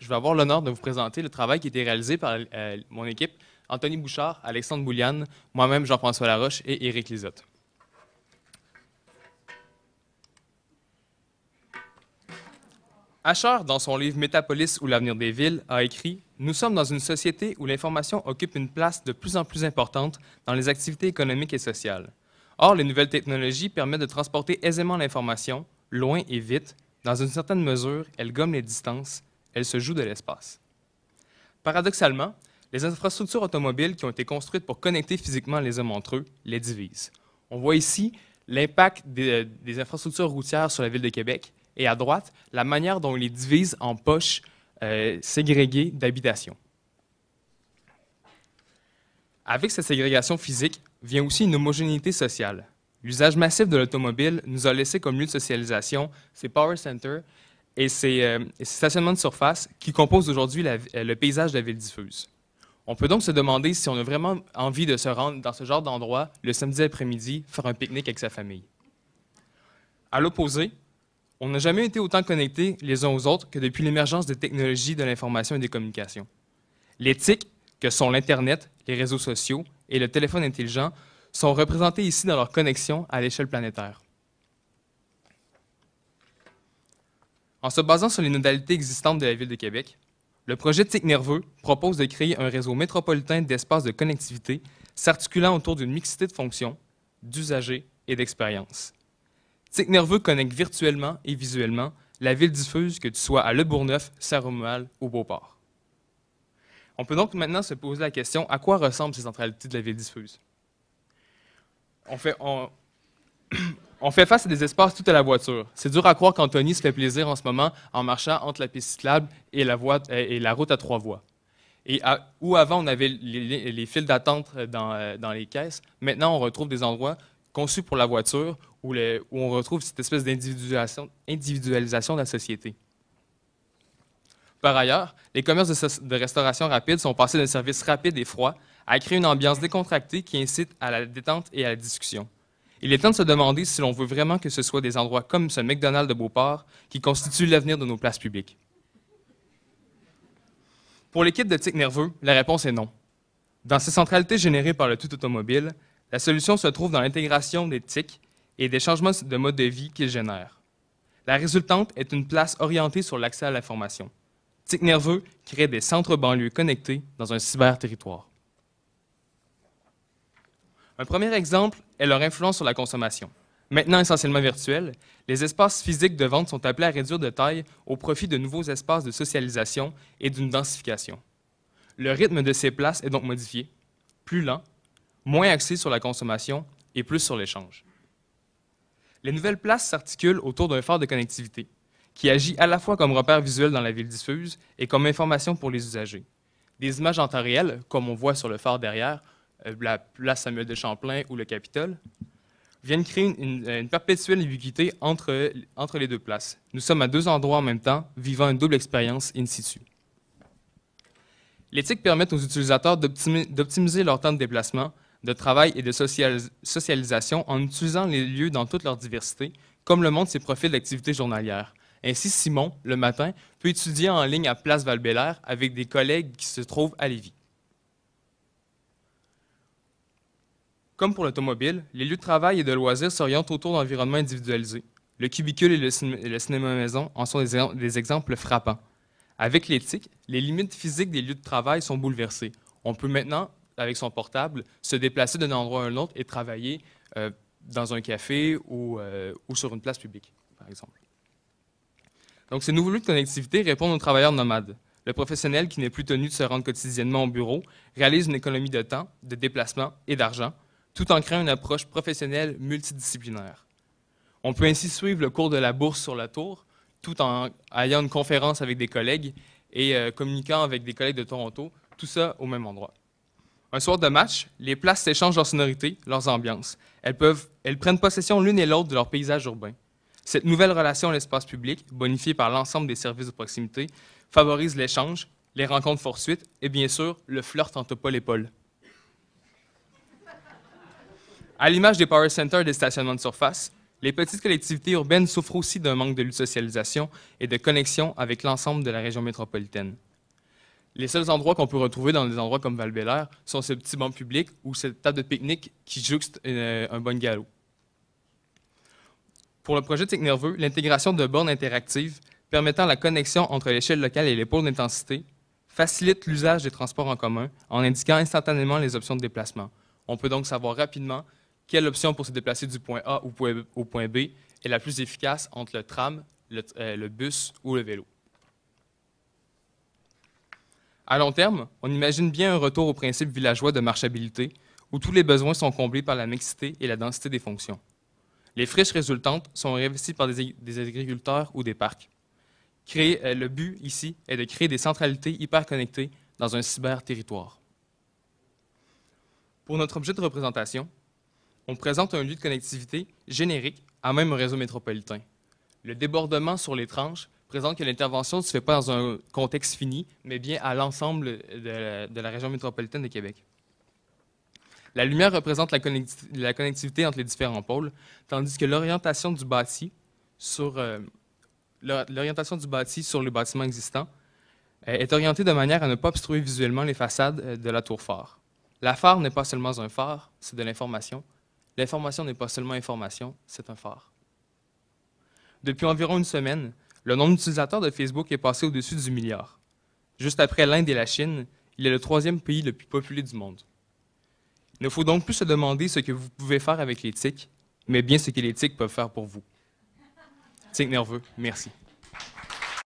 je vais avoir l'honneur de vous présenter le travail qui a été réalisé par mon équipe, Anthony Bouchard, Alexandre Bouliane, moi-même Jean-François Laroche et Éric Lisotte. Asher, dans son livre Métapolis ou l'avenir des villes, a écrit « Nous sommes dans une société où l'information occupe une place de plus en plus importante dans les activités économiques et sociales. Or, les nouvelles technologies permettent de transporter aisément l'information, loin et vite. Dans une certaine mesure, elles gomment les distances, elles se jouent de l'espace. » Paradoxalement, les infrastructures automobiles qui ont été construites pour connecter physiquement les hommes entre eux les divisent. On voit ici l'impact des infrastructures routières sur la ville de Québec, et à droite, la manière dont on les divise en poches ségrégées d'habitation. Avec cette ségrégation physique vient aussi une homogénéité sociale. L'usage massif de l'automobile nous a laissé comme lieu de socialisation ces power centers et ces stationnements de surface qui composent aujourd'hui le paysage de la ville diffuse. On peut donc se demander si on a vraiment envie de se rendre dans ce genre d'endroit le samedi après-midi, faire un pique-nique avec sa famille. À l'opposé, on n'a jamais été autant connectés les uns aux autres que depuis l'émergence des technologies de l'information et des communications. Les TIC, que sont l'Internet, les réseaux sociaux et le téléphone intelligent, sont représentés ici dans leur connexion à l'échelle planétaire. En se basant sur les modalités existantes de la Ville de Québec, le projet TIC Nerveux propose de créer un réseau métropolitain d'espaces de connectivité s'articulant autour d'une mixité de fonctions, d'usagers et d'expériences. TIC Nerveux connecte virtuellement et visuellement la ville diffuse, que tu sois à Le Bourgneuf, Saint-Romuald ou Beauport. On peut donc maintenant se poser la question, à quoi ressemblent ces centralités de la ville diffuse? On fait face à des espaces tout à la voiture. C'est dur à croire qu'Anthony se fait plaisir en ce moment en marchant entre la piste cyclable et la route à 3 voies. Où avant on avait les files d'attente dans les caisses, maintenant on retrouve des endroits conçus pour la voiture où on retrouve cette espèce d'individualisation de la société. Par ailleurs, les commerces de restauration rapide sont passés d'un service rapide et froid à créer une ambiance décontractée qui incite à la détente et à la discussion. Il est temps de se demander si l'on veut vraiment que ce soit des endroits comme ce McDonald's de Beauport qui constituent l'avenir de nos places publiques. Pour l'équipe de TIC Nerveux, la réponse est non. Dans ces centralités générées par le tout automobile, la solution se trouve dans l'intégration des TIC et des changements de mode de vie qu'ils génèrent. La résultante est une place orientée sur l'accès à l'information. TIC Nerveux crée des centres banlieues connectés dans un cyber-territoire. Un premier exemple est leur influence sur la consommation. Maintenant essentiellement virtuels, les espaces physiques de vente sont appelés à réduire de taille au profit de nouveaux espaces de socialisation et d'une densification. Le rythme de ces places est donc modifié, plus lent, moins axé sur la consommation et plus sur l'échange. Les nouvelles places s'articulent autour d'un phare de connectivité qui agit à la fois comme repère visuel dans la ville diffuse et comme information pour les usagers. Des images en temps réel, comme on voit sur le phare derrière, la place Samuel de Champlain ou le Capitole, viennent créer une perpétuelle ambiguïté entre les deux places. Nous sommes à deux endroits en même temps, vivant une double expérience in situ. Les TIC permettent aux utilisateurs d'optimiser leur temps de déplacement, de travail et de socialisation en utilisant les lieux dans toute leur diversité, comme le montrent ses profils d'activité journalière. Ainsi, Simon, le matin, peut étudier en ligne à Place Val-Bélair avec des collègues qui se trouvent à Lévis. Comme pour l'automobile, les lieux de travail et de loisirs s'orientent autour d'environnements individualisés. Le cubicule et le cinéma maison en sont des exemples frappants. Avec les TIC, les limites physiques des lieux de travail sont bouleversées. On peut maintenant, avec son portable, se déplacer d'un endroit à un autre et travailler dans un café ou sur une place publique, par exemple. Donc, ces nouveaux lieux de connectivité répondent aux travailleurs nomades. Le professionnel qui n'est plus tenu de se rendre quotidiennement au bureau réalise une économie de temps, de déplacement et d'argent, tout en créant une approche professionnelle multidisciplinaire. On peut ainsi suivre le cours de la bourse sur la tour, tout en ayant une conférence avec des collègues et communiquant avec des collègues de Toronto, tout ça au même endroit. Un soir de match, les places s'échangent leurs sonorités, leurs ambiances. Elles prennent possession l'une et l'autre de leur paysage urbain. Cette nouvelle relation à l'espace public, bonifiée par l'ensemble des services de proximité, favorise l'échange, les rencontres fortuites et bien sûr, le flirt entre Paul et Paul. À l'image des power centers et des stationnements de surface, Les petites collectivités urbaines souffrent aussi d'un manque de lutte socialisation et de connexion avec l'ensemble de la région métropolitaine. Les seuls endroits qu'on peut retrouver dans des endroits comme Val-Bélair sont ces petits bancs publics ou cette table de pique-nique qui jouxte un bungalow. Pour le projet Tic Nerveux, l'intégration de bornes interactives permettant la connexion entre l'échelle locale et les pôles d'intensité facilite l'usage des transports en commun en indiquant instantanément les options de déplacement. On peut donc savoir rapidement quelle option pour se déplacer du point A au point B est la plus efficace entre le tram, le bus ou le vélo. À long terme, on imagine bien un retour au principe villageois de marchabilité où tous les besoins sont comblés par la mixité et la densité des fonctions. Les friches résultantes sont investies par des agriculteurs ou des parcs. Le but ici est de créer des centralités hyper connectées dans un cyber-territoire. Pour notre objet de représentation, on présente un lieu de connectivité générique à même un réseau métropolitain. Le débordement sur les tranches présente que l'intervention ne se fait pas dans un contexte fini, mais bien à l'ensemble de la région métropolitaine de Québec. La lumière représente la connectivité entre les différents pôles, tandis que l'orientation du bâti sur les bâtiments existants est orientée de manière à ne pas obstruer visuellement les façades de la tour phare. La phare n'est pas seulement un phare, c'est de l'information. L'information n'est pas seulement information, c'est un phare. Depuis environ une semaine, le nombre d'utilisateurs de Facebook est passé au-dessus du milliard. Juste après l'Inde et la Chine, il est le 3e pays le plus peuplé du monde. Il ne faut donc plus se demander ce que vous pouvez faire avec les tics, mais bien ce que les tics peuvent faire pour vous. Tic nerveux, merci.